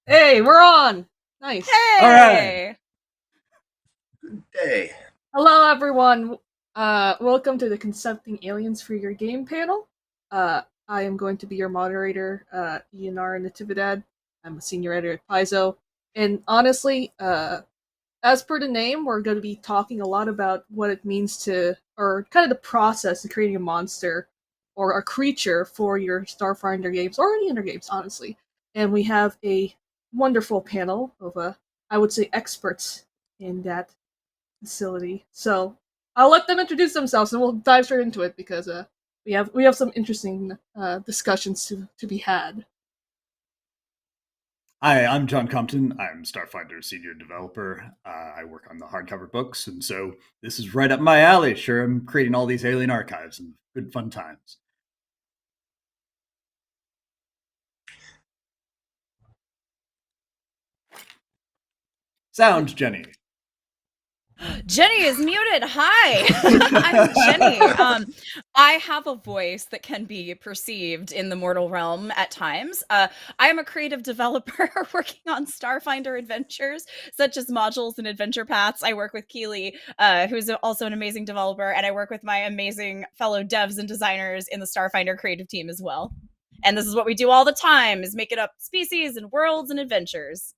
Hey, we're on! Nice. Hey! All right. Hey. Hello, everyone. Welcome to the Concepting Aliens for Your Game panel. I am going to be your moderator, Ionar Natividad. I'm a senior editor at Paizo. And honestly, as per the name, we're going to be talking a lot about what it means to, or kind of the process of creating a monster or a creature for your Starfinder games, or any other games, honestly. And we have a wonderful panel of, I would say, experts in that facility. So I'll let them introduce themselves, and we'll dive straight into it because we have some interesting discussions to be had. Hi, I'm John Compton. I'm Starfinder senior developer. I work on the hardcover books, and so this is right up my alley. Sure, I'm creating all these alien archives and good fun times. Sound, Jenny. Jenny is muted. Hi, I'm Jenny. I have a voice that can be perceived in the mortal realm at times. I am a creative developer working on Starfinder adventures, such as modules and adventure paths. I work with Keely, who's also an amazing developer, and I work with my amazing fellow devs and designers in the Starfinder creative team as well. And this is what we do all the time, is making up species and worlds and adventures.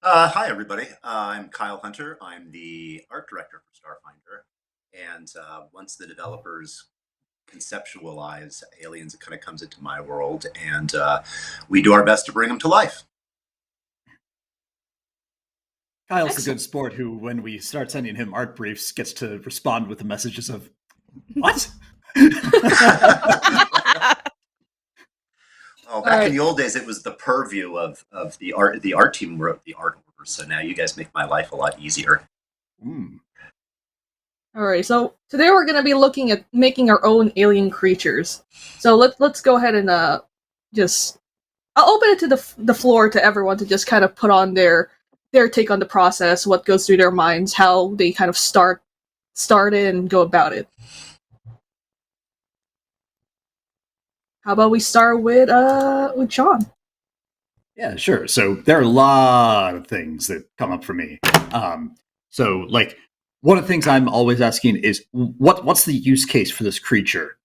Hi, everybody. I'm Kyle Hunter. I'm the art director for Starfinder. And once the developers conceptualize aliens, it kind of comes into my world. And we do our best to bring them to life. Kyle's Excellent. a good sport who, when we start sending him art briefs, gets to respond with the messages of, what? Well, back in the old days, it was the purview of the art. The art team wrote the art orders, so now you guys make my life a lot easier. Alright, so today we're going to be looking at making our own alien creatures. So let's go ahead and just... I'll open it to the floor to everyone to just kind of put on their take on the process, what goes through their minds, how they kind of start it and go about it. How about we start with John? Yeah, sure. So there are a lot of things that come up for me. So, like, one of the things I'm always asking is, what's the use case for this creature?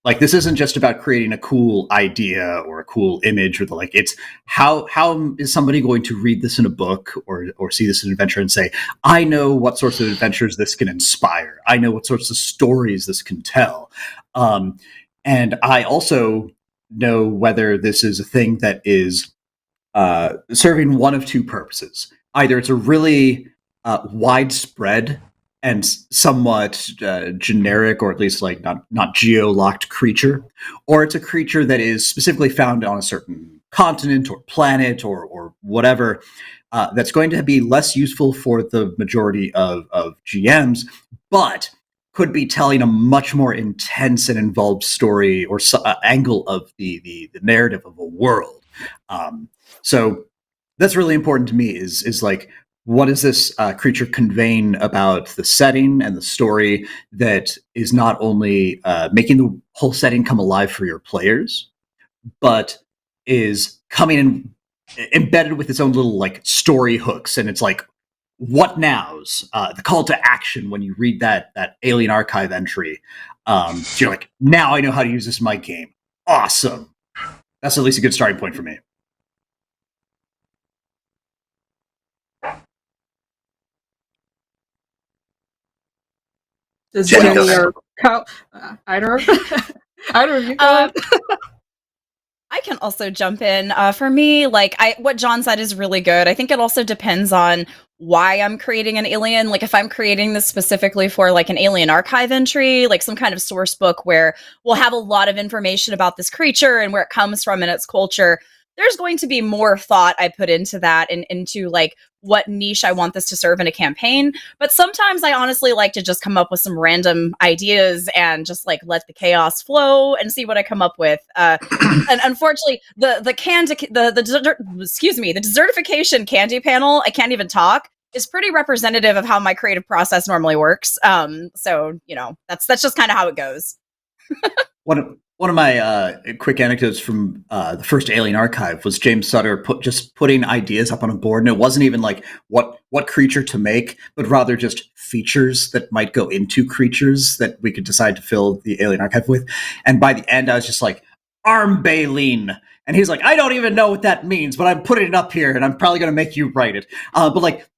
Like, this isn't just about creating a cool idea or a cool image, or it's how is somebody going to read this in a book or see this in an adventure and say, I know what sorts of adventures this can inspire. I know what sorts of stories this can tell. And I also know whether this is a thing that is serving one of two purposes. Either it's a really widespread and somewhat generic, or at least like not geo-locked creature, or it's a creature that is specifically found on a certain continent or planet or whatever, that's going to be less useful for the majority of GMs, but could be telling a much more intense and involved story or angle of the narrative of a world. So that's really important to me, is like, what is this creature conveying about the setting and the story that is not only making the whole setting come alive for your players, but is coming in embedded with its own little like story hooks. And it's like, what nows? The call to action when you read that Alien Archive entry. So you're like, now I know how to use this in my game. Awesome. That's at least a good starting point for me. Does Jenny Jenny goes. or I don't know. I don't know. You go ahead. I can also jump in. For me, what John said is really good. I think it also depends on why I'm creating an alien. Like, if I'm creating this specifically for like an alien archive entry, like some kind of source book where we'll have a lot of information about this creature and where it comes from and its culture, there's going to be more thought I put into that and into like what niche I want this to serve in a campaign. But sometimes I honestly like to just come up with some random ideas and just like let the chaos flow and see what I come up with. And unfortunately, the desertification candy panel, I can't even talk, is pretty representative of how my creative process normally works. So that's just kind of how it goes. One One of my quick anecdotes from the first Alien Archive was James Sutter putting ideas up on a board, and it wasn't even like what creature to make, but rather just features that might go into creatures that we could decide to fill the Alien Archive with. And by the end, I was just like, arm baleen. And he's like, I don't even know what that means, but I'm putting it up here, and I'm probably going to make you write it. But like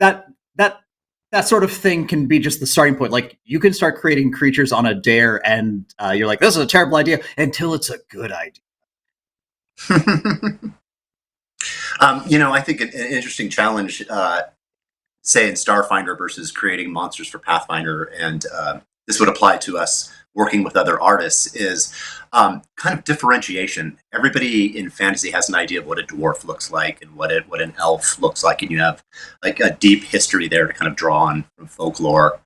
that sort of thing can be just the starting point. Like, you can start creating creatures on a dare, and you're like, this is a terrible idea, until it's a good idea. I think an interesting challenge, say in Starfinder versus creating monsters for Pathfinder, and this would apply to us working with other artists, is kind of differentiation. Everybody in fantasy has an idea of what a dwarf looks like and what an elf looks like, and you have like a deep history there to kind of draw on from folklore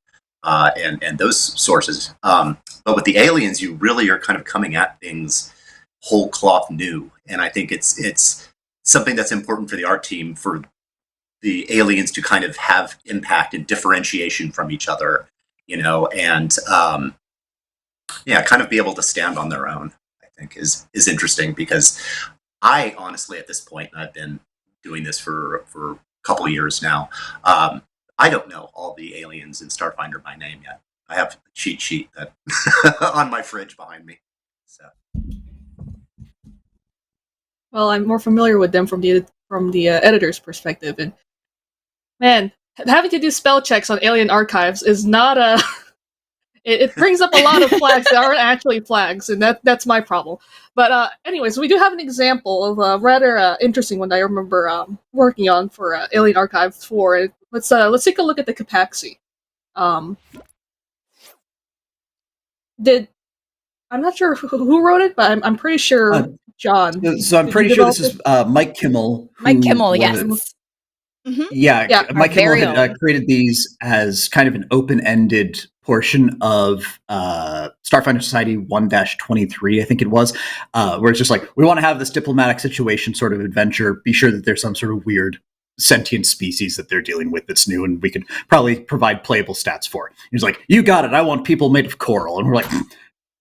and those sources. But with the aliens, you really are kind of coming at things whole cloth new, and I think it's something that's important for the art team, for the aliens to kind of have impact and differentiation from each other, and kind of be able to stand on their own, I think is interesting, because I honestly, at this point, and I've been doing this for a couple of years now, I don't know all the aliens in Starfinder by name yet. I have a cheat sheet that on my fridge behind me. So, Well, I'm more familiar with them from the editor's perspective, and man, having to do spell checks on Alien Archives is not a. It brings up a lot of flags that aren't actually flags, and that's my problem. But anyways, we do have an example of a rather interesting one that I remember working on for Alien Archives 4. Let's take a look at the Capaxi. I'm not sure who wrote it, but I'm pretty sure John. So I'm pretty sure this is Mike Kimmel. Mike Kimmel, yes. Mm-hmm. Yeah, Mike Kimmel had created these as kind of an open-ended portion of Starfinder Society 1-23, I think it was, where it's just like, we want to have this diplomatic situation sort of adventure. Be sure that there's some sort of weird sentient species that they're dealing with that's new, and we could probably provide playable stats for it. He's like, you got it. I want people made of coral. And we're like,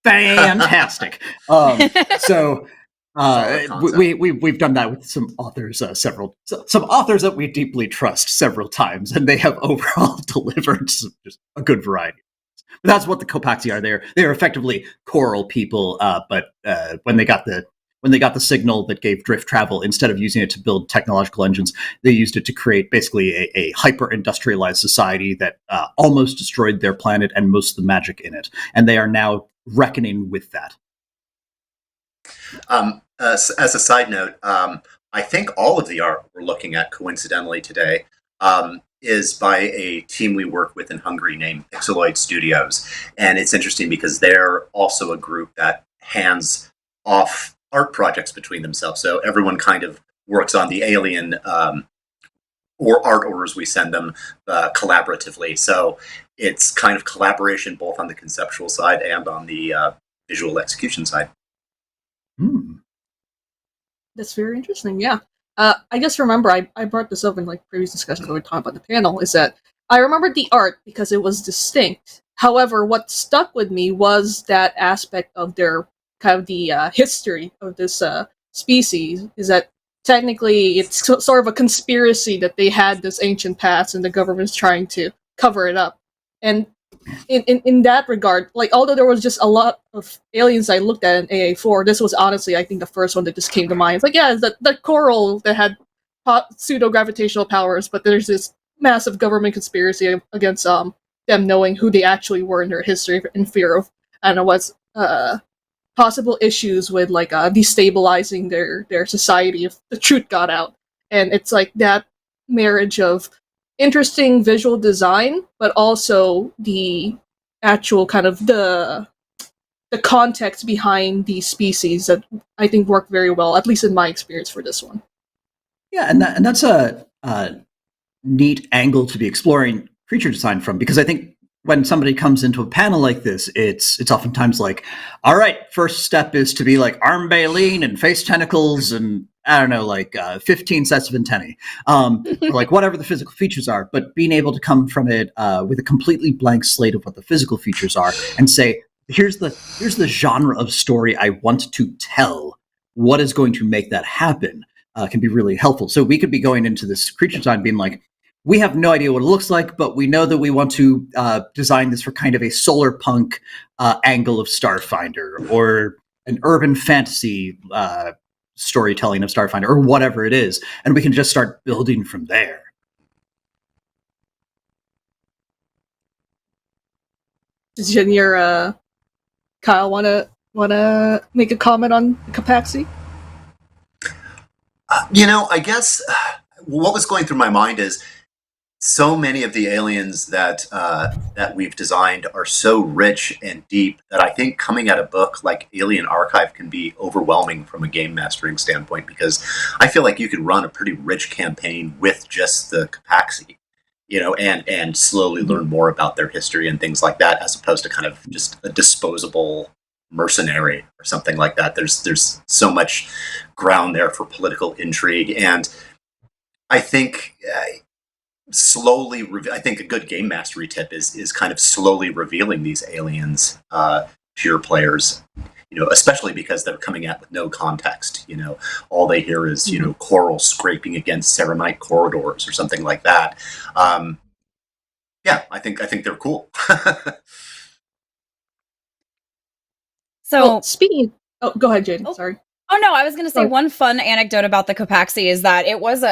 fantastic. So... we've done that with some authors, some authors that we deeply trust several times, and they have overall delivered just a good variety. But that's what the Copaxi are. They're effectively coral people. But when they got the signal that gave drift travel, instead of using it to build technological engines, they used it to create basically a hyper-industrialized society that almost destroyed their planet and most of the magic in it. And they are now reckoning with that. As a side note, I think all of the art we're looking at coincidentally today is by a team we work with in Hungary named Pixeloid Studios. And it's interesting because they're also a group that hands off art projects between themselves. So everyone kind of works on the alien or art orders we send them collaboratively. So it's kind of collaboration both on the conceptual side and on the visual execution side. That's very interesting, yeah. I just remember I brought this up in like previous discussions when we were talking about the panel, is that I remembered the art because it was distinct. However, what stuck with me was that aspect of their kind of the history of this species, is that technically it's sort of a conspiracy that they had this ancient past and the government's trying to cover it up. And in that regard, like, although there was just a lot of aliens I looked at in AA4, this was honestly, I think, the first one that just came to mind. It's like, yeah, the coral that had pseudo-gravitational powers, but there's this massive government conspiracy against them knowing who they actually were in their history, in fear of, I don't know, what's possible issues with, like, destabilizing their society if the truth got out. And it's like that marriage of interesting visual design, but also the actual kind of the context behind these species that I think work very well, at least in my experience for this one. Yeah, and that's a neat angle to be exploring creature design from, because I think when somebody comes into a panel like this, it's oftentimes like, all right, first step is to be like arm baleen and face tentacles and I don't know, like 15 sets of antennae, or like whatever the physical features are, but being able to come from it with a completely blank slate of what the physical features are and say, here's the genre of story I want to tell. What is going to make that happen can be really helpful. So we could be going into this creature design being like, we have no idea what it looks like, but we know that we want to design this for kind of a solar punk angle of Starfinder, or an urban fantasy storytelling of Starfinder, or whatever it is, and we can just start building from there. Does Jenny or Kyle wanna make a comment on Capaxi? I guess what was going through my mind is so many of the aliens that we've designed are so rich and deep that I think coming at a book like Alien Archive can be overwhelming from a game mastering standpoint, because I feel like you could run a pretty rich campaign with just the Capaxi, and slowly learn more about their history and things like that, as opposed to kind of just a disposable mercenary or something like that. There's so much ground there for political intrigue, and I think I think a good game mastery tip is kind of slowly revealing these aliens to your players, especially because they're coming at with no context. All they hear is coral scraping against ceramite corridors or something like that. I think they're cool. So, well, speaking. Oh, go ahead, Jaden. Oh. Sorry. Oh no, I was going to say one fun anecdote about the Capaxi is that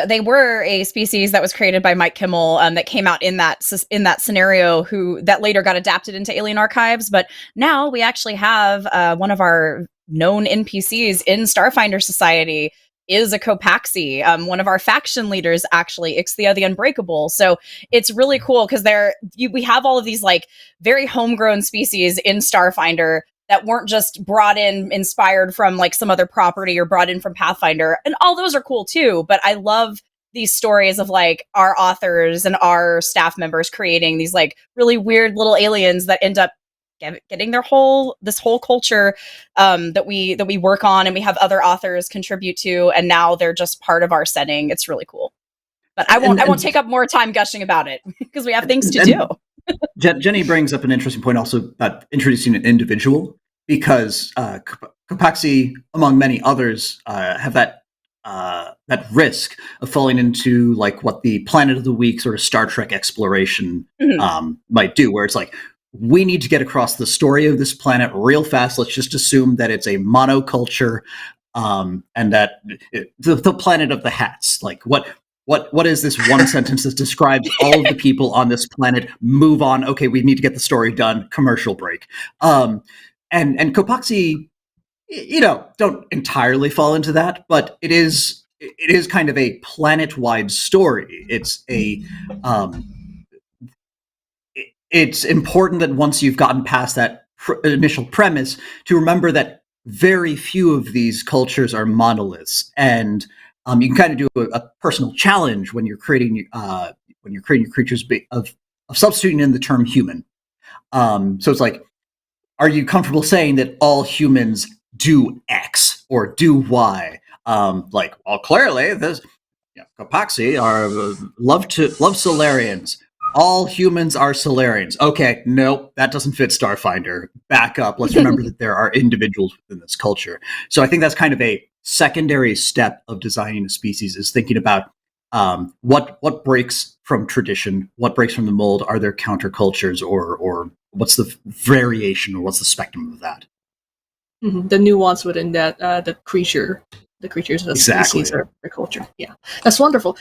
they were a species that was created by Mike Kimmel that came out in that scenario that later got adapted into Alien Archives. But now we actually have one of our known NPCs in Starfinder Society is a Capaxi. One of our faction leaders, actually, Ixthia the Unbreakable. So it's really cool because we have all of these like very homegrown species in Starfinder that weren't just brought in, inspired from like some other property or brought in from Pathfinder. And all those are cool too. But I love these stories of like our authors and our staff members creating these like really weird little aliens that end up getting this whole culture that we work on, and we have other authors contribute to, and now they're just part of our setting. It's really cool. But I won't take up more time gushing about it because we have things to do. Jenny brings up an interesting point also about introducing an individual, because Capaxi, among many others, have that risk of falling into like what the Planet of the Week sort of Star Trek exploration might do, where it's like, we need to get across the story of this planet real fast. Let's just assume that it's a monoculture, and that the planet of the hats. Like, what is this one sentence that describes all of the people on this planet? Move on. Okay, we need to get the story done. Commercial break. And Capaxi, don't entirely fall into that, but it is kind of a planet-wide story. It's important that once you've gotten past that initial premise, to remember that very few of these cultures are monoliths, and you can kind of do a personal challenge when you're creating your creatures of substituting in the term human. So it's like, are you comfortable saying that all humans do X or do Y? Clearly, this Capaxi love Solarians. All humans are Solarians. Okay, nope, that doesn't fit Starfinder. Back up. Let's remember that there are individuals within this culture. So I think that's kind of a secondary step of designing a species, is thinking about what breaks from tradition, what breaks from the mold. Are there countercultures, or what's the variation, or what's the spectrum of that? Mm-hmm. The nuance within that, the creatures of the species or their culture. Yeah, that's wonderful.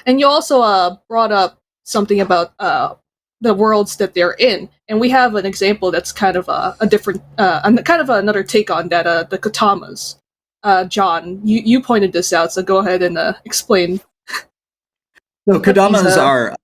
And you also brought up something about the worlds that they're in, and we have an example that's kind of a different, kind of another take on that. The Katamas. John, you pointed this out, so go ahead and explain. So Katamas are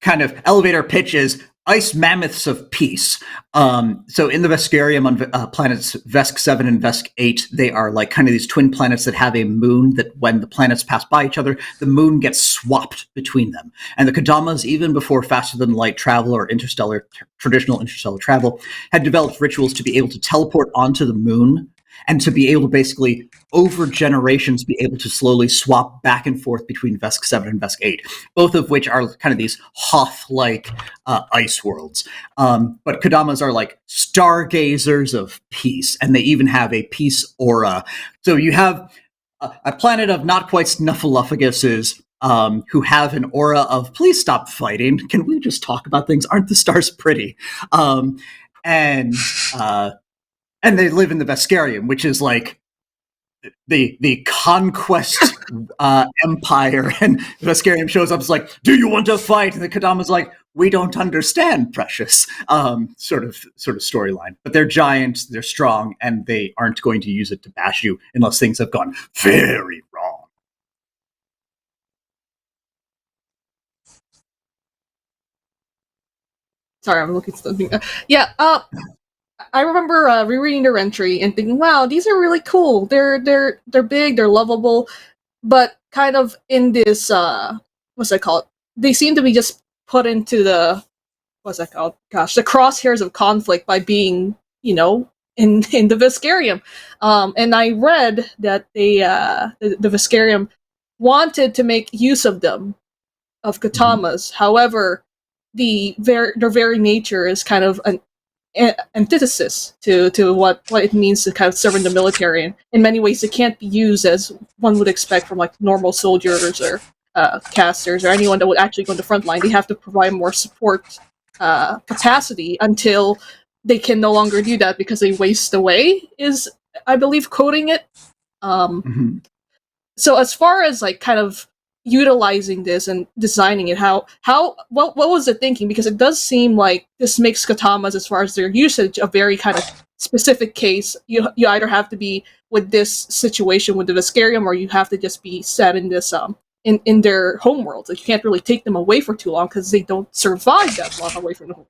kind of elevator pitches, ice mammoths of peace. So in the Veskarium on planets Vesk 7 and Vesk 8, they are like kind of these twin planets that have a moon that when the planets pass by each other, the moon gets swapped between them. And the Kadamas, even before faster than light travel or traditional interstellar travel, had developed rituals to be able to teleport onto the moon and to be able to basically, over generations, be able to slowly swap back and forth between Vesk 7 and Vesk 8, both of which are kind of these Hoth-like ice worlds. But Kodamas are like stargazers of peace, and they even have a peace aura. So you have a planet of not quite snuffleupaguses who have an aura of please stop fighting. Can we just talk about things? Aren't the stars pretty? And they live in the Veskarium, which is like the conquest empire. And Veskarium shows up, is like, "Do you want to fight?" And the Kodama's like, "We don't understand, precious." Sort of storyline. But they're giant, they're strong, and they aren't going to use it to bash you unless things have gone very wrong. Sorry, I'm looking at something. I remember rereading their entry and thinking, "Wow, these are really cool. They're big, they're lovable, but kind of in this what's that called? They seem to be just put into the what's that called? Gosh, the crosshairs of conflict by being, in the Veskarium." And I read that the Veskarium wanted to make use of them, of Katamas. However, their very nature is kind of an antithesis to what it means to kind of serve in the military. And in many ways, it can't be used as one would expect from like normal soldiers or casters or anyone that would actually go in the front line. They have to provide more support capacity until they can no longer do that because they waste away, is, I believe, quoting it. So as far as like kind of utilizing this and designing it, what was the thinking? Because it does seem like this makes Katamas, as far as their usage, a very kind of specific case. You either have to be with this situation with the Veskarium, or you have to just be set in this in their homeworlds. Like, you can't really take them away for too long because they don't survive that long away from the homeworlds.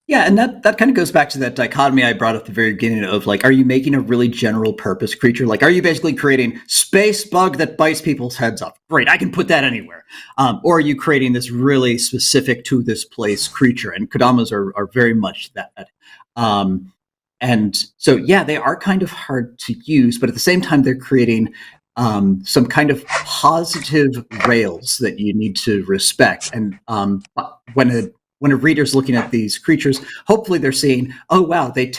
Yeah, and that kind of goes back to that dichotomy I brought up at the very beginning of, like, are you making a really general purpose creature? Like, are you basically creating space bug that bites people's heads off? Great, I can put that anywhere. Or are you creating this really specific to this place creature? And Kodamas are very much that. And so, yeah, they are kind of hard to use, but at the same time, they're creating some kind of positive rails that you need to respect. And when a reader's looking at these creatures, hopefully they're seeing, oh wow, they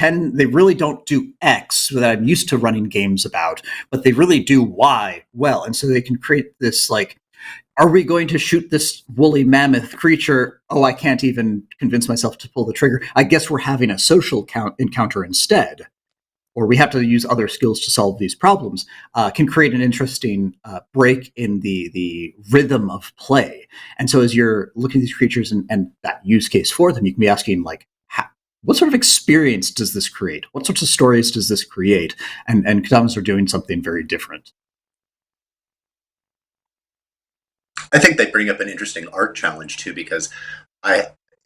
really don't do X that I'm used to running games about, but they really do Y well. And so they can create this, like, are we going to shoot this woolly mammoth creature? Oh, I can't even convince myself to pull the trigger. I guess we're having a social encounter instead. Or we have to use other skills to solve these problems, can create an interesting break in the rhythm of play. And so as you're looking at these creatures and that use case for them, you can be asking, like, what sort of experience does this create? What sorts of stories does this create? And Katamas are doing something very different. I think they bring up an interesting art challenge, too, because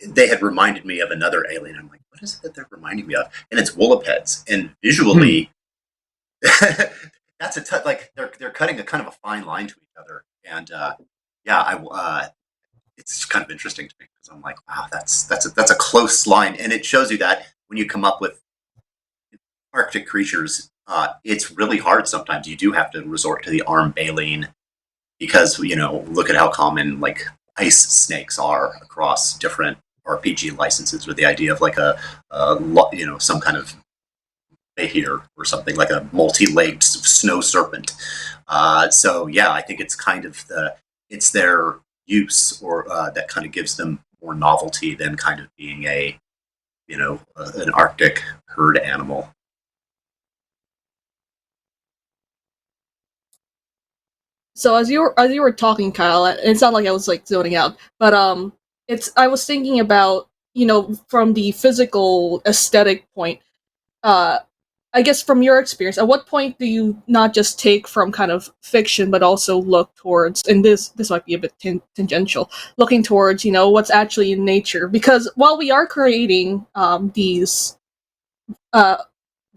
they had reminded me of another alien. I'm like, what is it that they're reminding me of? And it's Woolipeds. And visually, that's a touch. Like, they're cutting a kind of a fine line to each other. And it's kind of interesting to me because I'm like, wow, that's a close line. And it shows you that when you come up with Arctic creatures, it's really hard sometimes. You do have to resort to the arm baleen because, look at how common, like, ice snakes are across different RPG licenses, with the idea of like some kind of behir or something, like a multi-legged snow serpent. So yeah, I think it's kind of it's their use, or that kind of gives them more novelty than kind of being an Arctic herd animal. So as you were talking, Kyle, it sounded like I was like zoning out, but I was thinking about, from the physical aesthetic point. I guess from your experience, at what point do you not just take from kind of fiction, but also look towards, and this might be a bit tangential, looking towards, what's actually in nature? Because while we are creating these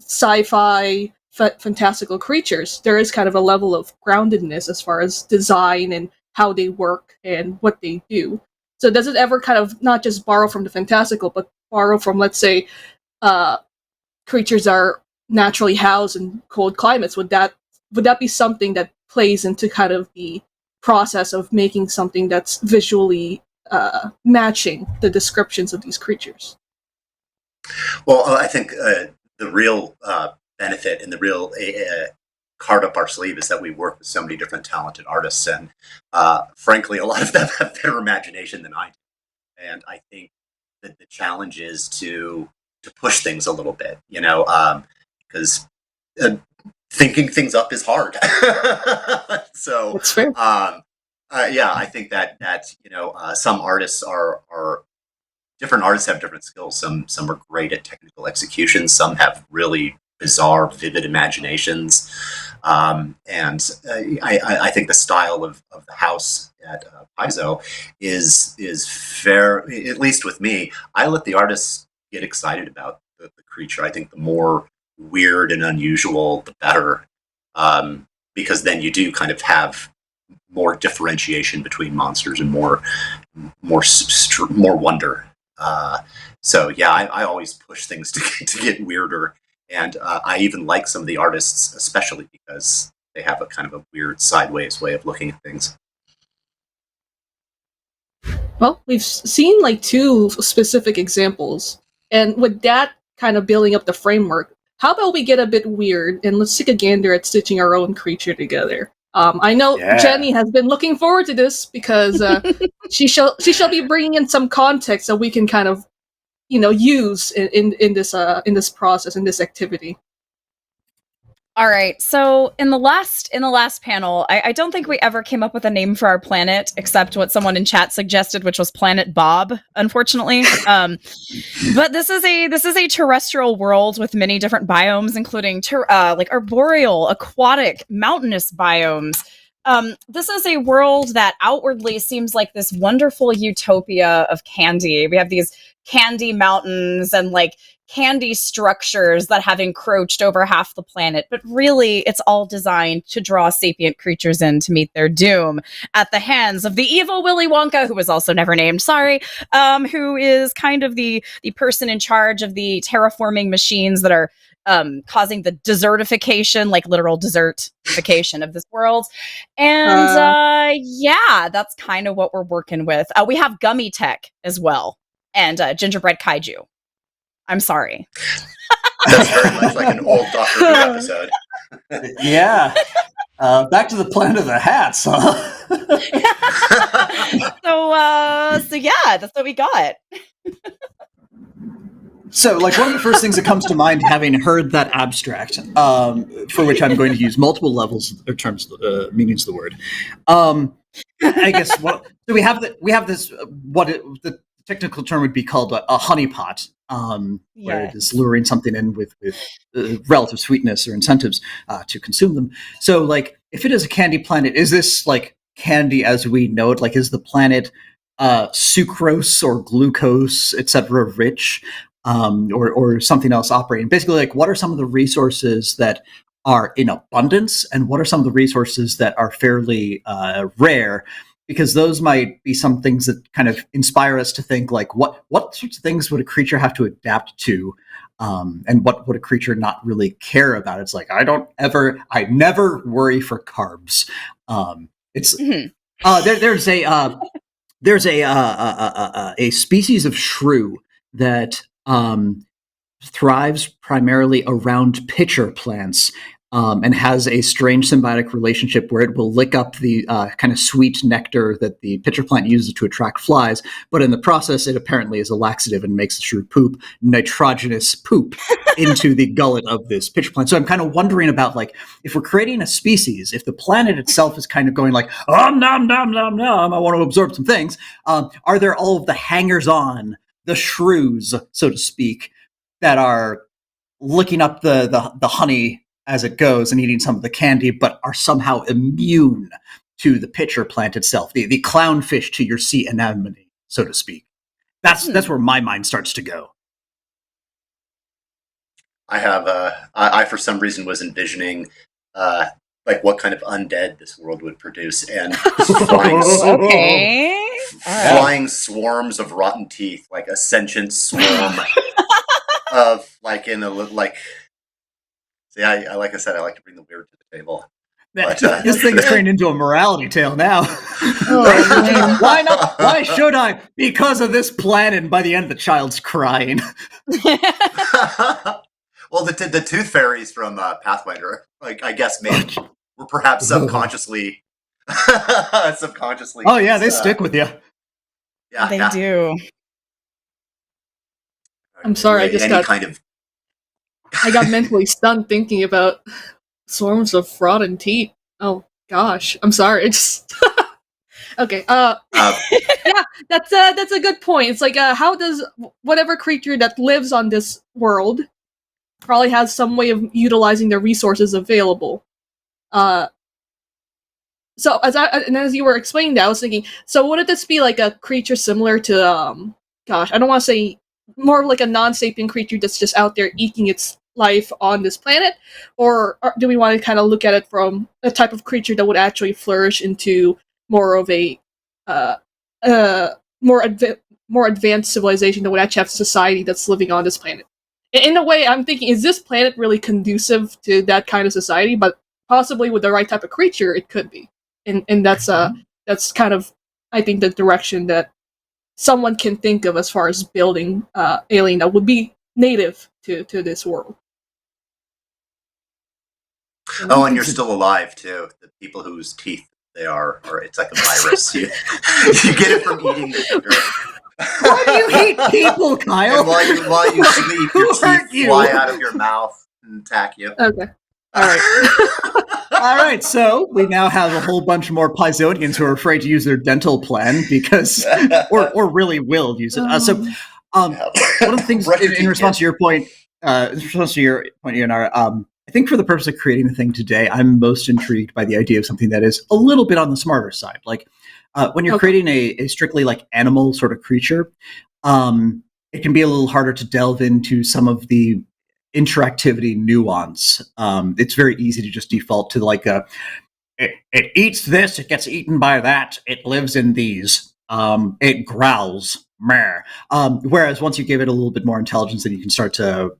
sci-fi fantastical creatures, there is kind of a level of groundedness as far as design and how they work and what they do. So does it ever kind of not just borrow from the fantastical, but borrow from, let's say, creatures are naturally house in cold climates. Would that be something that plays into kind of the process of making something that's visually matching the descriptions of these creatures? Well, I think the real benefit and the real card up our sleeve is that we work with so many different talented artists, and frankly, a lot of them have better imagination than I do. And I think that the challenge is to push things a little bit, because thinking things up is hard. So, That's fair. yeah, I think that some artists are different artists have different skills. Some are great at technical execution. Some have really bizarre, vivid imaginations. And I think the style of the house at Paizo is fair. At least with me, I let the artists get excited about the creature. I think the more weird and unusual, the better, because then you do kind of have more differentiation between monsters and more wonder. So yeah, I always push things to get weirder, and I even like some of the artists, especially because they have a kind of a weird sideways way of looking at things. Well, we've seen like two specific examples, and with that kind of building up the framework, how about we get a bit weird and let's take a gander at stitching our own creature together? I know Jenny has been looking forward to this because she shall be bringing in some context that we can kind of use in this process, in this activity. All right. So in the last panel, I don't think we ever came up with a name for our planet, except what someone in chat suggested, which was Planet Bob. Unfortunately, but this is a terrestrial world with many different biomes, including like arboreal, aquatic, mountainous biomes. This is a world that outwardly seems like this wonderful utopia of candy. We have these candy mountains and like candy structures that have encroached over half the planet, but really it's all designed to draw sapient creatures in to meet their doom at the hands of the evil Willy Wonka, who was also never named, who is kind of the person in charge of the terraforming machines that are causing the desertification, like literal desertification of this world. And yeah, that's kind of what we're working with. We have gummy tech as well, and gingerbread kaiju. I'm sorry. That's very much like an old Doctor Who episode. Yeah. Back to the Planet of the Hats, huh? So yeah, that's what we got. So, like, one of the first things that comes to mind, having heard that abstract, for which I'm going to use multiple levels or terms, meanings of the word. I guess so we have this the technical term would be called a honeypot, where it is luring something in with relative sweetness or incentives to consume them. So, like, if it is a candy planet, is this like candy as we know it? Like, is the planet sucrose or glucose, etc., rich? Or something else operating. Basically, like, what are some of the resources that are in abundance, and what are some of the resources that are fairly rare? Because those might be some things that kind of inspire us to think, like, what sorts of things would a creature have to adapt to, and what would a creature not really care about? It's like, I never worry for carbs. There's a species of shrew that thrives primarily around pitcher plants, and has a strange symbiotic relationship where it will lick up the kind of sweet nectar that the pitcher plant uses to attract flies, but in the process it apparently is a laxative and makes the shrew poop nitrogenous poop into the gullet of this pitcher plant. So I'm kind of wondering about, like, if we're creating a species, if the planet itself is kind of going like, nom nom nom nom, I want to absorb some things, are there all of the hangers-on, the shrews, so to speak, that are licking up the honey as it goes and eating some of the candy, but are somehow immune to the pitcher plant itself, the clownfish to your sea anemone, so to speak? That's where my mind starts to go. I for some reason was envisioning like what kind of undead this world would produce, and flying swarms of rotten teeth, like a sentient swarm of, like, in a, like, I like I said, I like to bring the weird to the table. This thing's turned into a morality tale now. Oh, man. Why not? Why should I? Because of this plan, and by the end, the child's crying. Well, the Tooth Fairies from Pathfinder, like I guess maybe were perhaps subconsciously. Oh yeah, they stick with you. Yeah, They do. I'm sorry, I just got kind of. I got mentally stunned thinking about swarms of fraud and teeth. Oh gosh, I'm sorry. It's okay. Yeah, that's a good point. It's like, how does whatever creature that lives on this world probably has some way of utilizing their resources available? So as you were explaining that, I was thinking, so wouldn't this be like a creature similar to gosh, I don't want to say more like a non-sapient creature that's just out there eking its life on this planet, or do we want to kind of look at it from a type of creature that would actually flourish into more of a uh, uh, more advanced civilization that would actually have society that's living on this planet? In a way, I'm thinking, is this planet really conducive to that kind of society? But possibly with the right type of creature, it could be, and that's kind of, I think, the direction that someone can think of as far as building alien that would be native to this world. Oh, and you're still alive too. The people whose teeth they are it's like a virus. You get it from eating the sugar. Why do you hate people, Kyle? And while you sleep, your teeth fly out of your mouth and attack you. Okay. All right. All right, so we now have a whole bunch more Paizonians who are afraid to use their dental plan because, or really will use it. One of the things in response to your point, Yonar, I think for the purpose of creating the thing today, I'm most intrigued by the idea of something that is a little bit on the smarter side. Like when you're creating a strictly like animal sort of creature, it can be a little harder to delve into some of the interactivity nuance. It's very easy to just default to like it eats this, it gets eaten by that, it lives in these, it growls, meh. Whereas once you give it a little bit more intelligence, then you can start to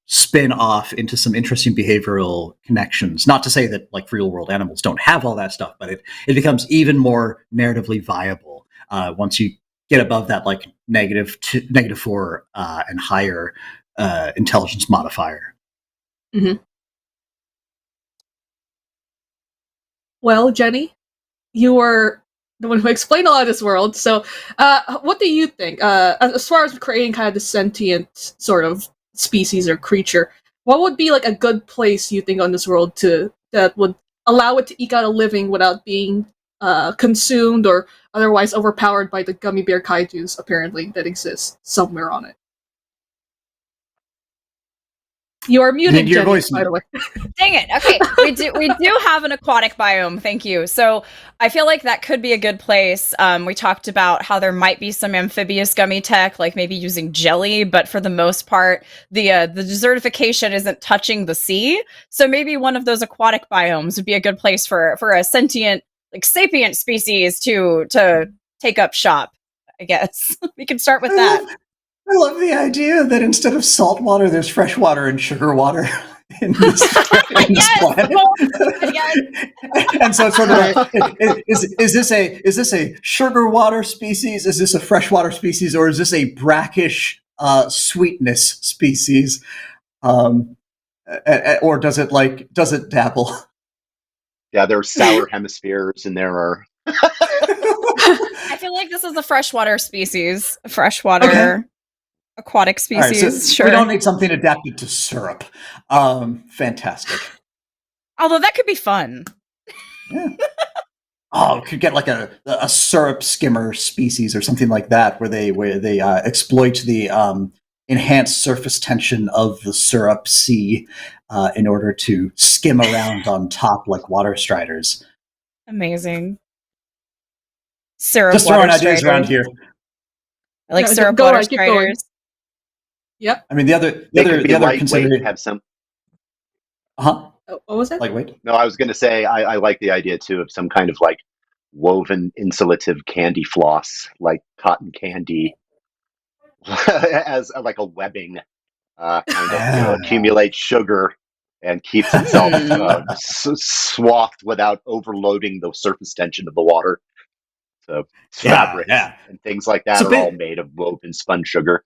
spin off into some interesting behavioral connections. Not to say that like real world animals don't have all that stuff, but it becomes even more narratively viable once you get above that like -4 and higher intelligence modifier. Mm-hmm. Well, Jenny, you were the one who explained a lot of this world. So, what do you think? As far as creating kind of the sentient sort of species or creature, what would be like a good place you think on this world that would allow it to eke out a living without being consumed or otherwise overpowered by the gummy bear kaijus apparently that exist somewhere on it? You are muted, Jenny, voice, by the way. Dang it. Okay. We do have an aquatic biome. Thank you. So I feel like that could be a good place. We talked about how there might be some amphibious gummy tech, like maybe using jelly, but for the most part, the desertification isn't touching the sea. So maybe one of those aquatic biomes would be a good place for a sentient, like sapient species to take up shop, I guess. We can start with that. I love the idea that instead of salt water, there's fresh water and sugar water in this planet. Yes. And so it's sort of like, is this a sugar water species? Is this a freshwater species, or is this a brackish sweetness species? Or does it dabble? Yeah, there are sour hemispheres, and there are. I feel like this is a freshwater species, freshwater aquatic species. Right, so sure. We don't need something adapted to syrup. Fantastic. Although that could be fun. Yeah. Oh, could get like a syrup skimmer species or something like that, where they exploit the enhanced surface tension of the syrup sea in order to skim around on top like water striders. Amazing. Syrup Just water throwing ideas striders. around here. I like No, syrup go water on, keep going. striders. Yep. I mean, the other consideration. Have some. Huh? What was that? Lightweight. No, I was going to say I like the idea too of some kind of like woven insulative candy floss, like cotton candy, as like a webbing kind of accumulate sugar and keeps itself Hmm. swathed without overloading the surface tension of the water. So Yeah, fabrics yeah. and things like It's that a are all bit. made of woven spun sugar.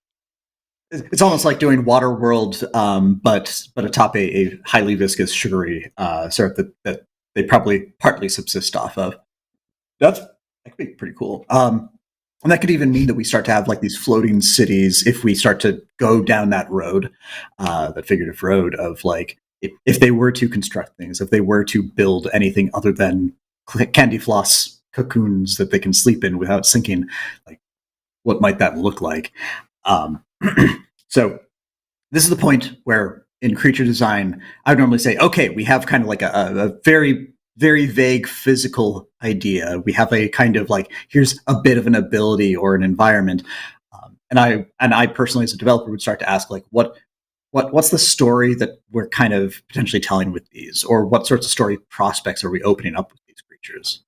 It's almost like doing Waterworld, but atop a highly viscous, sugary syrup that they probably partly subsist off of. That could be pretty cool. And that could even mean that we start to have like these floating cities if we start to go down that road, that figurative road of like if they were to construct things, if they were to build anything other than candy floss cocoons that they can sleep in without sinking, like what might that look like? Um, so this is the point where in creature design, I would normally say, okay, we have kind of like a very, very vague physical idea. We have a kind of like, here's a bit of an ability or an environment. And I personally, as a developer, would start to ask like, what's the story that we're kind of potentially telling with these, or what sorts of story prospects are we opening up with these creatures?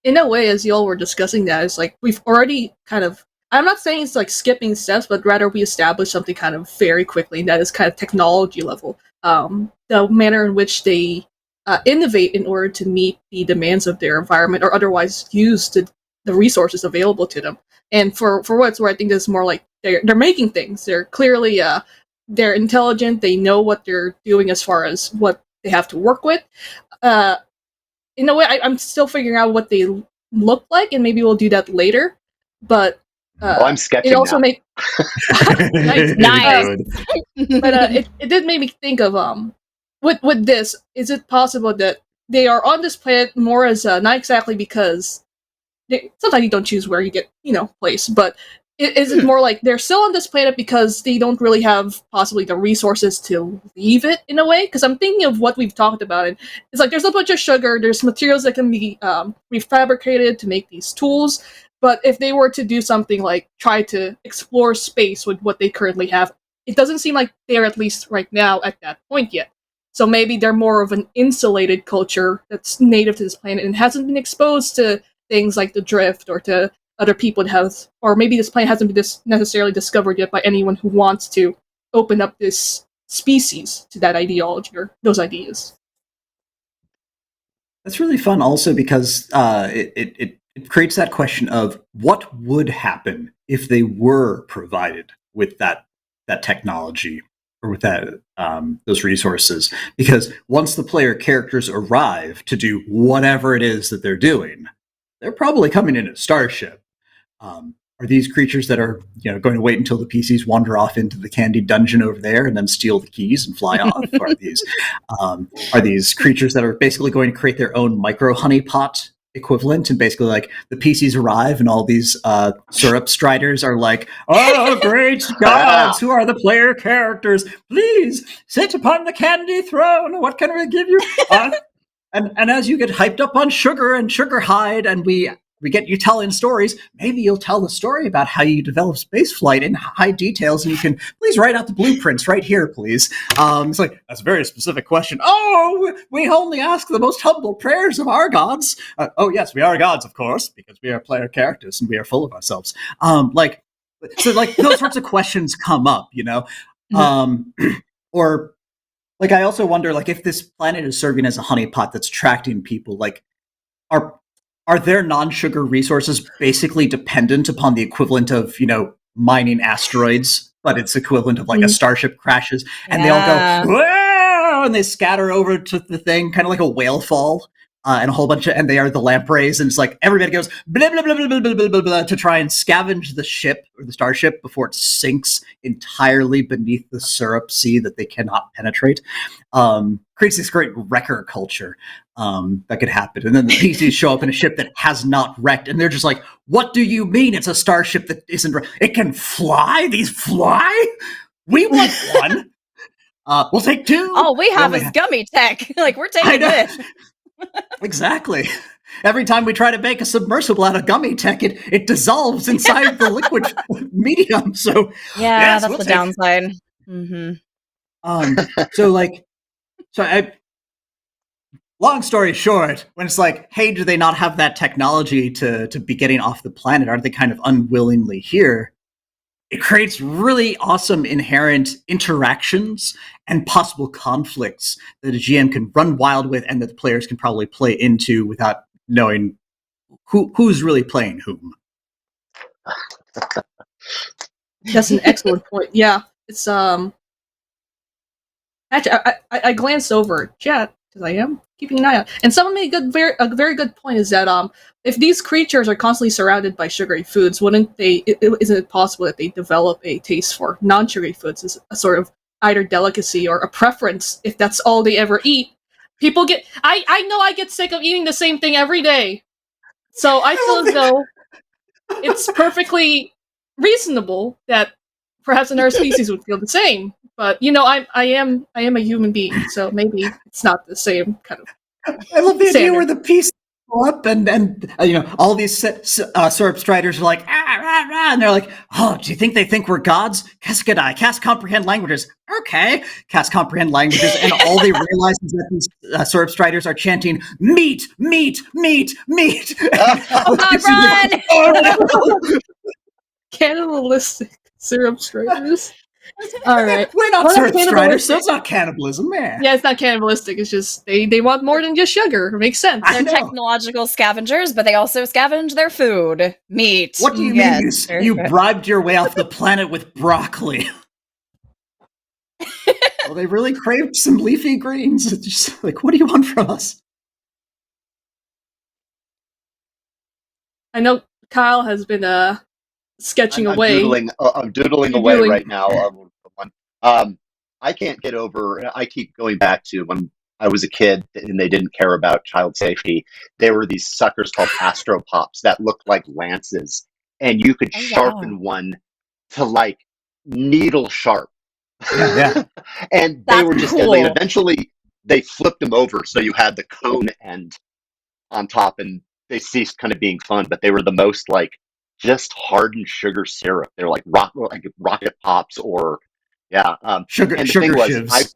In a way, as y'all were discussing that, it's like we've already kind of. I'm not saying it's like skipping steps, but rather we establish something kind of very quickly, and that is kind of technology level. The manner in which they innovate in order to meet the demands of their environment, or otherwise use the resources available to them. And for what it's worth, I think this is more like they're making things. They're clearly they're intelligent. They know what they're doing as far as what they have to work with. Uh, in a way, I'm still figuring out what they look like, and maybe we'll do that later. But Oh, I'm it sketching also now. make nice. Nice. Um, but it did make me think of with this, is it possible that they are on this planet more as not exactly because sometimes you don't choose where you get placed, but is it more like they're still on this planet because they don't really have possibly the resources to leave it in a way? Because I'm thinking of what we've talked about, and it's like there's a bunch of sugar, there's materials that can be refabricated to make these tools, but if they were to do something like try to explore space with what they currently have, it doesn't seem like they're, at least right now, at that point yet. So maybe they're more of an insulated culture that's native to this planet and hasn't been exposed to things like the drift or to other people that have, or maybe this planet hasn't been necessarily discovered yet by anyone who wants to open up this species to that ideology or those ideas. That's really fun also because it creates that question of what would happen if they were provided with that technology or with that those resources. Because once the player characters arrive to do whatever it is that they're doing, they're probably coming in a starship. Are these creatures that are going to wait until the PCs wander off into the candy dungeon over there and then steal the keys and fly off? Are these creatures that are basically going to create their own micro honeypot equivalent, and basically like the PCs arrive and all these syrup striders are like, "Oh, great gods, who are the player characters? Please sit upon the candy throne. What can we give you?" And as you get hyped up on sugar and sugar hide, and we get you telling stories, maybe you'll tell the story about how you develop spaceflight in high details, and you can please write out the blueprints right here, please. It's like, that's a very specific question. Oh, we only ask the most humble prayers of our gods. Oh, yes, we are gods, of course, because we are player characters and we are full of ourselves. So those sorts of questions come up, or like, I also wonder, like, if this planet is serving as a honeypot that's attracting people, like, are their non-sugar resources basically dependent upon the equivalent of, mining asteroids, but it's equivalent of like a starship crashes and they all go, Yeah. "Whoa!" and they scatter over to the thing, kind of like a whale fall. And a whole bunch of, and they are the lampreys, and it's like everybody goes blah blah blah blah blah blah blah blah to try and scavenge the ship or the starship before it sinks entirely beneath the syrup sea that they cannot penetrate. Creates this great wrecker culture that could happen, and then the PCs show up in a ship that has not wrecked, and they're just like, "What do you mean it's a starship that isn't? It can fly? These fly? We want one. We'll take two. All we have only is gummy tech. Like, we're I taking know. this. Exactly. Every time we try to make a submersible out of gummy tech, it dissolves inside the liquid medium. So Yeah, yes, that's we'll the take. downside. Mm-hmm. So long story short, when it's like, hey, do they not have that technology to be getting off the planet? Aren't they kind of unwillingly here? it creates really awesome inherent interactions and possible conflicts that a GM can run wild with and that the players can probably play into without knowing who's really playing whom. That's an excellent point. Yeah, it's Actually, I glanced over chat because I am keeping an eye out, and someone made a very good point. Is that if these creatures are constantly surrounded by sugary foods, wouldn't they? Isn't it possible that they develop a taste for non-sugary foods as a sort of either delicacy or a preference if that's all they ever eat? People get. I know I get sick of eating the same thing every day, so I feel as though it's perfectly reasonable that perhaps another species would feel the same. But I am a human being, so maybe it's not the same kind of. I love the idea standard. where the pieces go up and all these syrup striders are like, and they're like, oh, do you think they think we're gods? Cascadai, cast comprehend languages. Okay, cast comprehend languages, and all they realize is that these syrup striders are chanting, meat, meat, meat, meat. Oh God, run! Oh, Cannibalistic syrup striders. All right, we're not Well, syrup that's striders, so it's not cannibalism, man. yeah, it's not cannibalistic. It's just they want more than just sugar. It makes sense. I They're know. technological scavengers, but they also scavenge their food, meat. What do you Yes, mean you bribed your way off the planet with broccoli? Well, they really craved some leafy greens. It's just like, what do you want from us? I know Kyle has been sketching away. I'm doodling You're away doodling. right now. I can't get over. I keep going back to when I was a kid and they didn't care about child safety. There were these suckers called astropops that looked like lances, and you could sharpen one to like needle sharp. Yeah. And they That's were just cool. deadly. And eventually, they flipped them over so you had the cone end on top, and they ceased kind of being fun. But they were the most like just hardened sugar syrup. They're like rocket pops or yeah. Sugar and the thing was, shivs.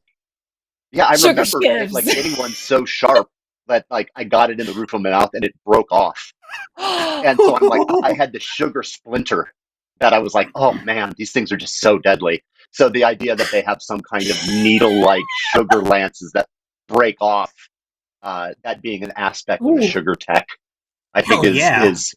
I Sugar remember shivs. like getting one so sharp that like I got it in the roof of my mouth and it broke off. And so I'm like, I had the sugar splinter that I was like, oh man, these things are just so deadly. So the idea that they have some kind of needle-like sugar lances that break off, that being an aspect of Ooh. sugar tech, I think is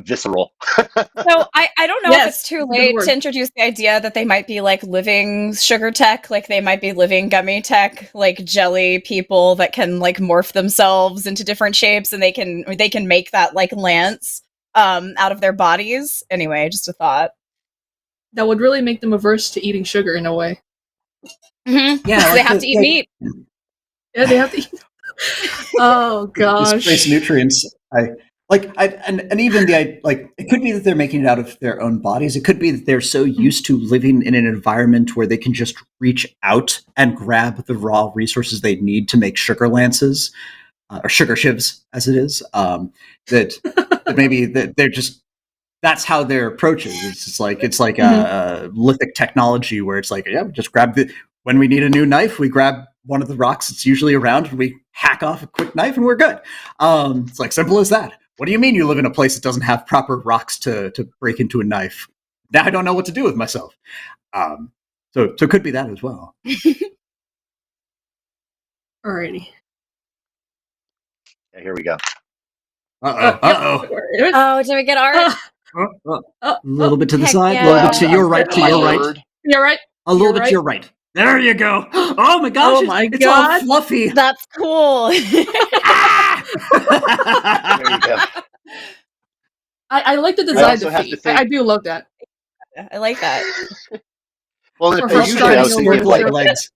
visceral. So I don't know if Yes, it's too it's a good late word. to introduce the idea that they might be like living sugar tech, like they might be living gummy tech, like jelly people that can like morph themselves into different shapes, and they can make that like lance out of their bodies. Anyway, just a thought. That would really make them averse to eating sugar in a way. Mm-hmm. Yeah, They have to eat meat. Yeah, they have to eat. Oh gosh. Displace nutrients. And even it could be that they're making it out of their own bodies. It could be that they're so used to living in an environment where they can just reach out and grab the raw resources they need to make sugar lances, or sugar shivs, as it is. That maybe that they're just that's how their approach is. It's like a lithic technology where it's like, yeah, we just grab when we need a new knife, we grab one of the rocks that's usually around and we hack off a quick knife and we're good. It's like simple as that. What do you mean you live in a place that doesn't have proper rocks to break into a knife? Now I don't know what to do with myself. So it could be that as well. Alrighty. Yeah, here we go. Uh-oh. Oh, did we get art? A little bit to the Heck side, yeah. a little bit to your right, You're right. a little You're bit right. to your right. There you go. Oh my gosh, Oh my it's all God. fluffy. That's cool. There you go. I like the I design also of have the to feet. think- I do love that. I like that. Well, and For usually I starting was thinking over of like legs.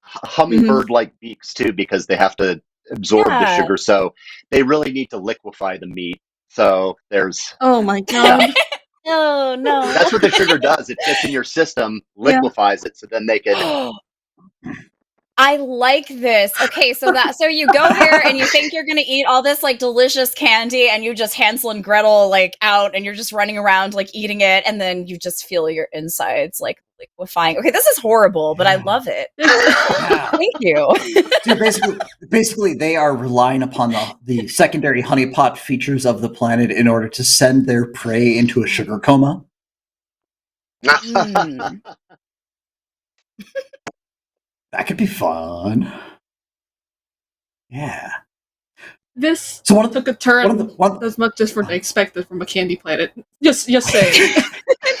hummingbird like beaks too, because they have to absorb the Yeah. sugar, so they really need to liquefy the meat. So there's Oh my God. Oh no. that's what the sugar does. It gets in your system, liquefies it, so then they can. I like this. Okay, so you go there and you think you're gonna eat all this like delicious candy, and you just Hansel and Gretel like out, and you're just running around like eating it, and then you just feel your insides like liquefying. Okay, this is horrible, but I love it. Yeah. Thank you. Dude, basically, they are relying upon the secondary honeypot features of the planet in order to send their prey into a sugar coma. Mm. That could be fun. Yeah. This So one of the took a turn one of the one. as much as from expected from a candy planet. Just saying.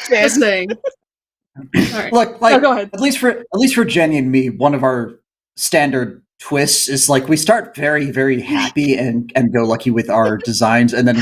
Just saying. All right. Look, Oh, like go ahead. at least for Jenny and me, one of our standard twists is like we start very very happy and go lucky with our designs, and then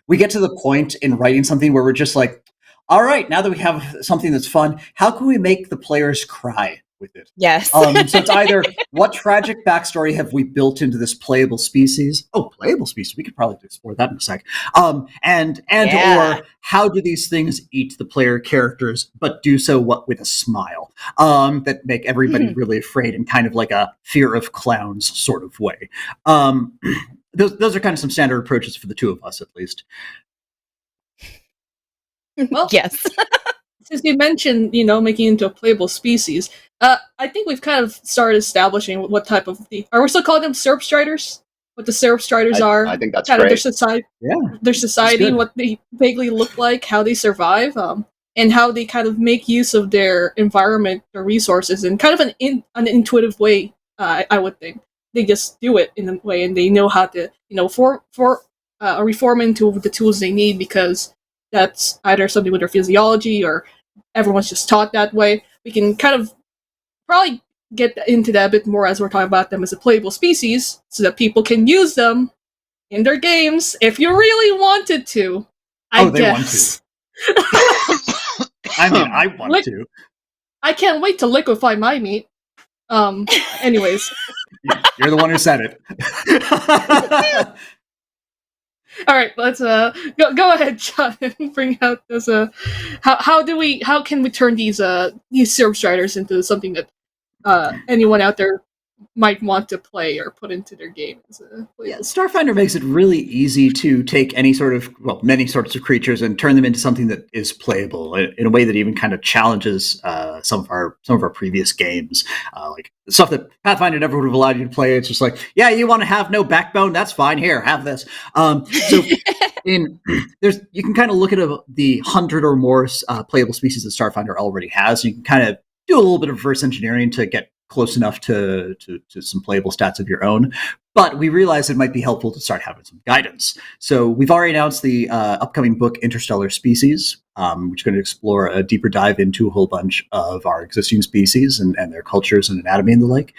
we get to the point in writing something where we're just like, all right, now that we have something that's fun, how can we make the players cry with it? Yes. So it's either what tragic backstory have we built into this playable species? Oh, playable species. We could probably explore that in a sec. And Yeah. or how do these things eat the player characters, but do so with a smile? That make everybody really afraid in kind of like a fear of clowns sort of way. Those are kind of some standard approaches for the two of us, at least. Well, yes. Since you mentioned, making it into a playable species, I think we've kind of started establishing what type of are we still calling them Serp Striders? What the Serp Striders are? I think that's kind of great. their society, what they vaguely look like, how they survive, and how they kind of make use of their environment, their resources, in kind of an intuitive way. I would think they just do it in a way, and they know how to, reform into the tools they need because that's either something with their physiology or everyone's just taught that way. We can kind of probably get into that a bit more as we're talking about them as a playable species so that people can use them in their games if you really wanted to. I guess. Want to. I mean, I want to. I can't wait to liquefy my meat. Anyways. You're the one who said it. All right, let's go ahead, John, and bring out this. How can we turn these Serp Striders into something that anyone out there might want to play or put into their game? Yeah, Starfinder makes it really easy to take many sorts of creatures and turn them into something that is playable in a way that even kind of challenges some of our previous games, like the stuff that Pathfinder never would have allowed you to play. It's just like, yeah, you want to have no backbone? That's fine. Here, have this. So you can kind of look at the 100 or more playable species that Starfinder already has. You can kind of do a little bit of reverse engineering to get close enough to some playable stats of your own. But we realized it might be helpful to start having some guidance. So we've already announced the upcoming book, Interstellar Species, which is going to explore a deeper dive into a whole bunch of our existing species and their cultures and anatomy and the like.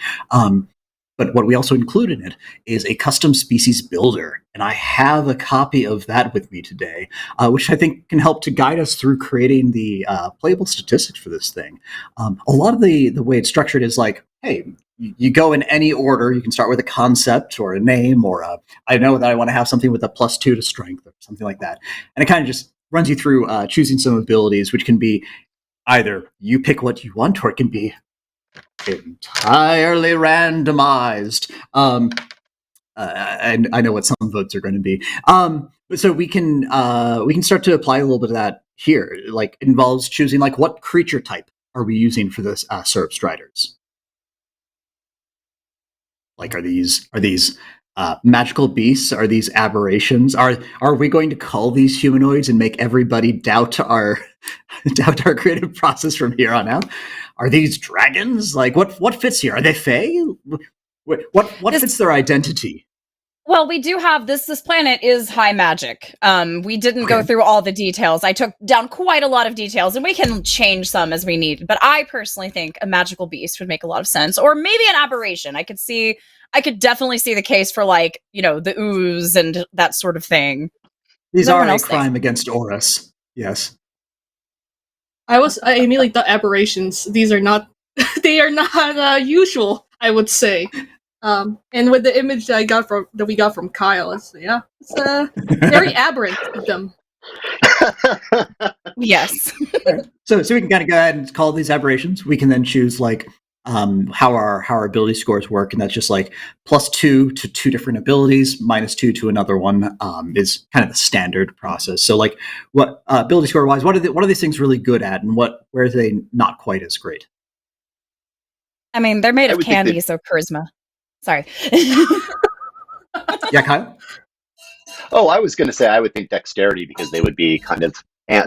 But what we also include in it is a custom species builder. And I have a copy of that with me today, which I think can help to guide us through creating the playable statistics for this thing. A lot of the way it's structured is like, hey, you go in any order. You can start with a concept or a name or I know that I want to have something with a +2 to strength or something like that. And it kind of just runs you through choosing some abilities, which can be either you pick what you want or it can be entirely randomized. And I know what some votes are going to be. So we can start to apply a little bit of that here. Like it involves choosing like what creature type are we using for this Serp Striders? Like are these magical beasts? Are these aberrations? Are we going to cull these humanoids and make everybody doubt our creative process from here on out? Are these dragons? Like what fits here? Are they fae? What fits their identity? Well, we do have this planet is high magic. We didn't go through all the details. I took down quite a lot of details, and we can change some as we need. But I personally think a magical beast would make a lot of sense, or maybe an aberration. I could definitely see the case for like, the ooze and that sort of thing. These are a crime against Horus. Yes. I immediately thought aberrations. These are not. They are not usual, I would say. And with the image that we got from Kyle, it's very aberrant of them. Yes. So we can kind of go ahead and call these aberrations. We can then choose like how our ability scores work, and that's just like +2 to 2 different abilities, -2 to another one is kind of the standard process. So like what ability score wise, what are these things really good at, and where are they not quite as great? I mean, they're made of candy, so charisma. Sorry. Yeah, Kyle? Oh, I was going to say I would think dexterity because they would be kind of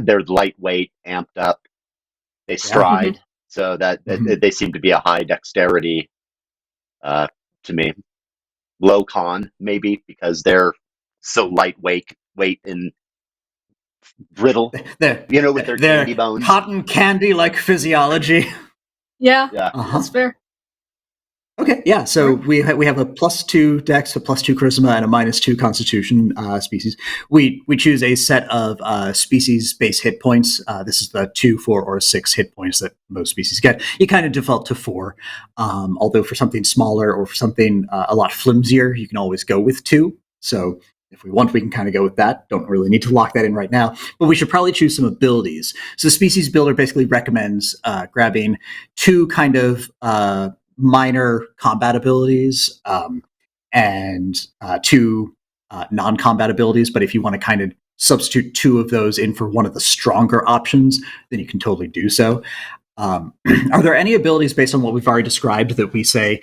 they're lightweight, amped up. They stride, so that Mhm. they seem to be a high dexterity to me. Low con, maybe, because they're so lightweight and brittle, They're, with their candy they're bones. cotton candy like physiology. Yeah, Yeah. that's fair. Okay, yeah. So Alright. we have a +2 Dex, a +2 Charisma, and a -2 Constitution species. We choose a set of species base hit points. This is the 2, 4, or 6 hit points that most species get. You kind of default to 4, although for something smaller or for something a lot flimsier, you can always go with 2. So if we want, we can kind of go with that. Don't really need to lock that in right now, but we should probably choose some abilities. So Species Builder basically recommends grabbing 2 kind of minor combat abilities and 2 non-combat abilities. But if you want to kind of substitute 2 of those in for one of the stronger options, then you can totally do so. Are there any abilities based on what we've already described that we say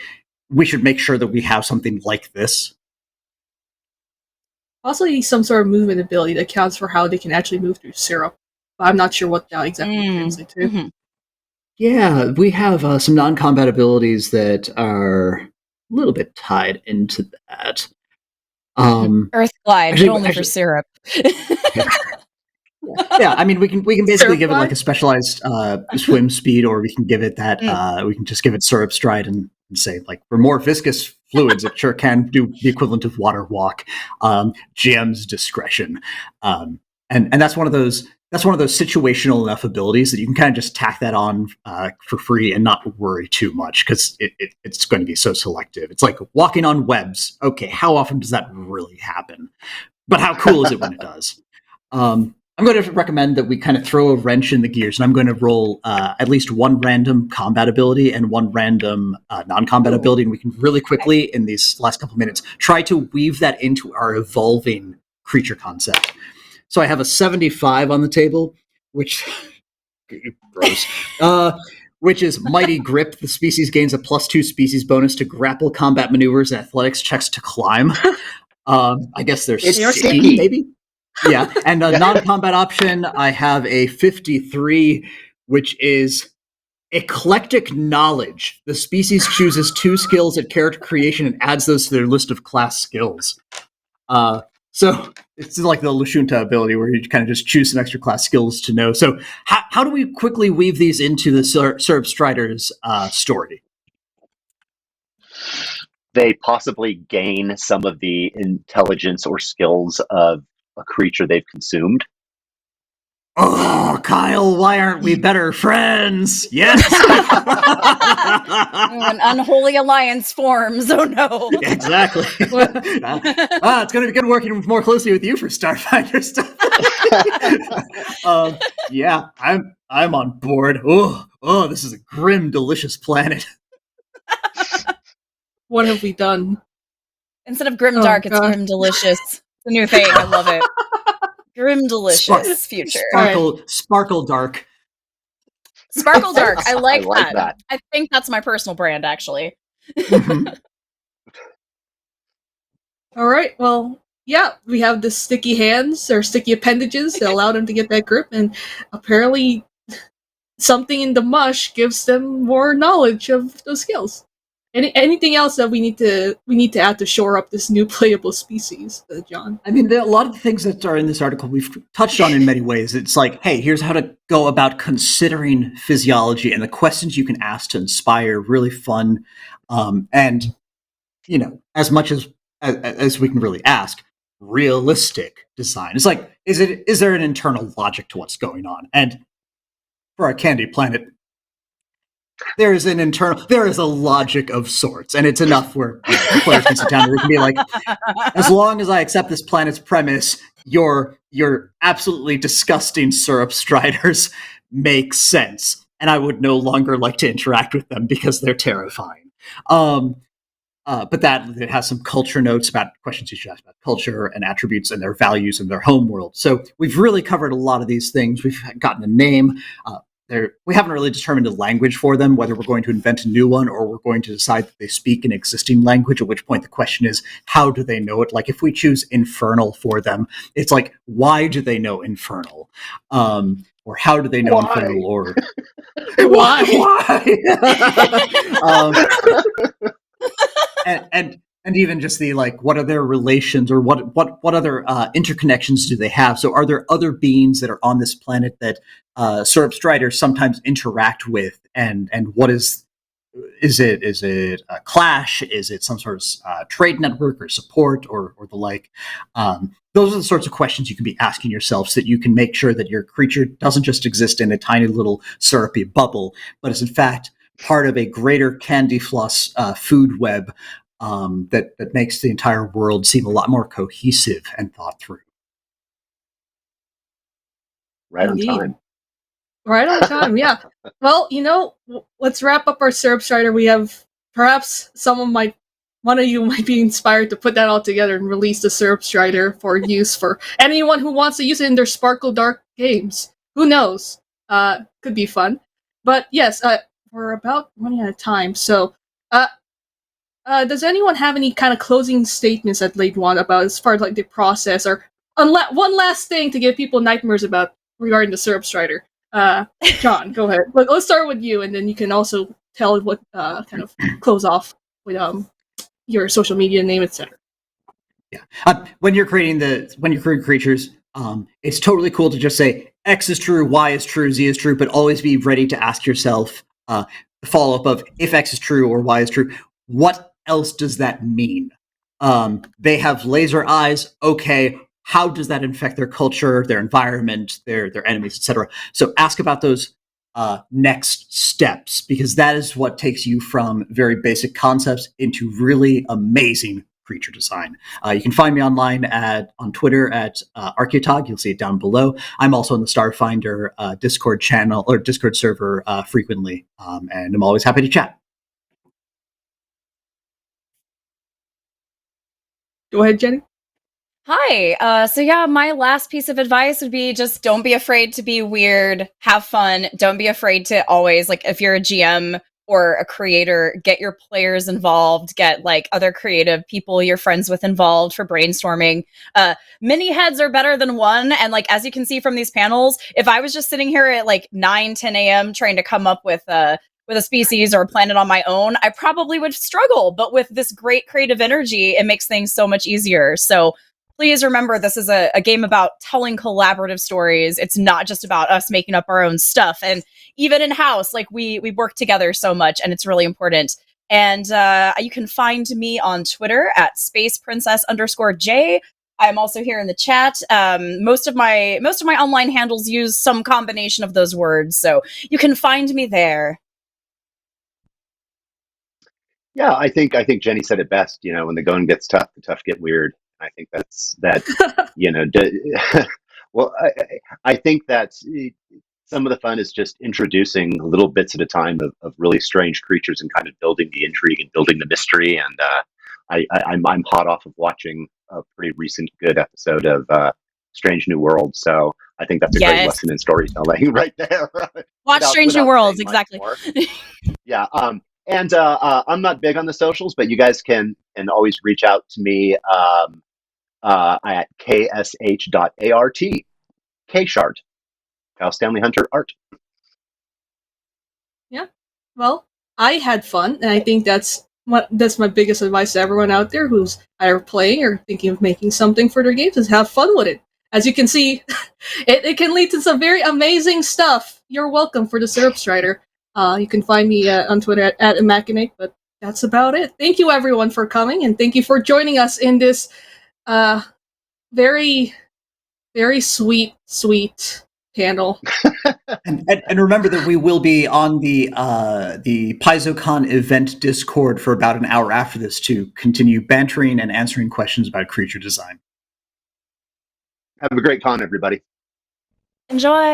we should make sure that we have something like this? Possibly some sort of movement ability that counts for how they can actually move through syrup. But I'm not sure what that exactly translates to. Mhm. Yeah, we have some non-combat abilities that are a little bit tied into that. Earth glide, but only for actually, syrup. yeah, I mean, we can basically give it like Certified? a specialized swim speed, or we can give it that we can just give it syrup stride and say like for more viscous fluids, it sure can do the equivalent of water walk. GM's discretion, and that's one of those situational enough abilities that you can kind of just tack that on for free and not worry too much because it's going to be so selective. It's like walking on webs. Okay, how often does that really happen? But how cool is it when it does? I'm going to recommend that we kind of throw a wrench in the gears, and I'm going to roll at least 1 random combat ability and 1 random non-combat ability, and we can really quickly, in these last couple of minutes, try to weave that into our evolving creature concept. So I have a 75 on the table, which gross. Which is Mighty Grip. The species gains a +2 species bonus to grapple, combat maneuvers, and athletics checks to climb. I guess they're It's sticky, sticky. maybe? Yeah, and a non-combat option, I have a 53, which is Eclectic Knowledge. The species chooses 2 skills at character creation and adds those to their list of class skills. So it's like the Lashunta ability where you kind of just choose some extra class skills to know. So how do we quickly weave these into the Syrup Strider's story? They possibly gain some of the intelligence or skills of a creature they've consumed. Oh, Kyle, why aren't we better friends? Yes! An unholy alliance forms. Oh no. Exactly. It's going to be good working more closely with you for Starfinder stuff. Yeah, I'm on board. Oh, this is a grim, delicious planet. What have we done? Instead of grim Oh, dark, it's God. grim delicious. It's a new thing. I love it. Grim delicious future. Sparkle dark. Sparkle dark. I like, I like that. I think that's my personal brand, actually. Mhm. All right. Well, yeah, we have the sticky hands or sticky appendages that allow them to get that grip, and apparently, something in the mush gives them more knowledge of those skills. Anything else that we need to add to shore up this new playable species, John? I mean, a lot of the things that are in this article we've touched on in many ways. It's like, hey, here's how to go about considering physiology and the questions you can ask to inspire really fun, and as much as we can really ask, realistic design. It's like, is there an internal logic to what's going on? And for our candy planet, there is a logic of sorts, and it's enough where the players can sit down and they can be like, as long as I accept this planet's premise, your absolutely disgusting syrup striders make sense, and I would no longer like to interact with them because they're terrifying. But that it has some culture notes about questions you should ask about culture and attributes and their values and their home world. So we've really covered a lot of these things. We've gotten a name. We haven't really determined a language for them, whether we're going to invent a new one or we're going to decide that they speak an existing language, at which point the question is, how do they know it? Like if we choose Infernal for them, it's like, why do they know Infernal? Or or how do they know Why? Infernal, or Why? and even just the like, what are their relations, or what other interconnections do they have? So, are there other beings that are on this planet that Syrup Striders sometimes interact with, and what is it a clash? Is it some sort of trade network or support or the like? Those are the sorts of questions you can be asking yourself, so that you can make sure that your creature doesn't just exist in a tiny little syrupy bubble, but is in fact part of a greater candy floss food web that makes the entire world seem a lot more cohesive and thought through. Right Indeed. on time. Right on time, yeah. Well, let's wrap up our syrup strider. We have perhaps one of you might be inspired to put that all together and release the syrup strider for use for anyone who wants to use it in their Sparkle Dark games. Who knows? Could be fun. But yes, we're about running out of time. So, does anyone have any kind of closing statements that they'd want about as far as like the process, or one last thing to give people nightmares about regarding the syrup strider? John, go ahead. Let's start with you, and then you can also tell what kind of close off with your social media name, etc. Yeah. When you're creating creatures, it's totally cool to just say X is true, Y is true, Z is true, but always be ready to ask yourself the follow up of, if X is true or Y is true, what else does that mean? They have laser eyes. Okay, how does that affect their culture, their environment, their enemies, etc.? So ask about those next steps, because that is what takes you from very basic concepts into really amazing creature design. You can find me online on Twitter at Archeotog. You'll see it down below. I'm also on the Starfinder Discord channel or Discord server frequently, and I'm always happy to chat. Go ahead, Jenny. Hi. So yeah, my last piece of advice would be just don't be afraid to be weird, have fun. Don't be afraid to always, like, if you're a GM or a creator, get your players involved, get like other creative people you're friends with involved for brainstorming. Many heads are better than one. And like, as you can see from these panels, if I was just sitting here at like 9-10 a.m. trying to come up with a species or a planet on my own, I probably would struggle. But with this great creative energy, it makes things so much easier. So please remember, this is a game about telling collaborative stories. It's not just about us making up our own stuff. And even in-house, like we work together so much, and it's really important. And you can find me on Twitter at spaceprincess_J. I'm also here in the chat. Most of my online handles use some combination of those words, so you can find me there. Yeah, I think Jenny said it best. When the going gets tough, the tough get weird. I think that's that. Well, I think that's some of the fun is just introducing little bits at a time of really strange creatures and kind of building the intrigue and building the mystery. And I'm hot off of watching a pretty recent good episode of Strange New World, so I think that's a great lesson in storytelling right there. Watch Strange New Worlds, exactly. Yeah. And I'm not big on the socials, but you guys can always reach out to me at ksh.art, kshart, Kyle Stanley Hunter Art. Yeah. Well, I had fun, and I think that's my biggest advice to everyone out there who's either playing or thinking of making something for their games, is have fun with it. As you can see, it can lead to some very amazing stuff. You're welcome for the Syrup Strider. You can find me on Twitter at Immaculate, but that's about it. Thank you, everyone, for coming, and thank you for joining us in this very, very sweet panel. And remember that we will be on the PaizoCon event Discord for about an hour after this to continue bantering and answering questions about creature design. Have a great con, everybody. Enjoy.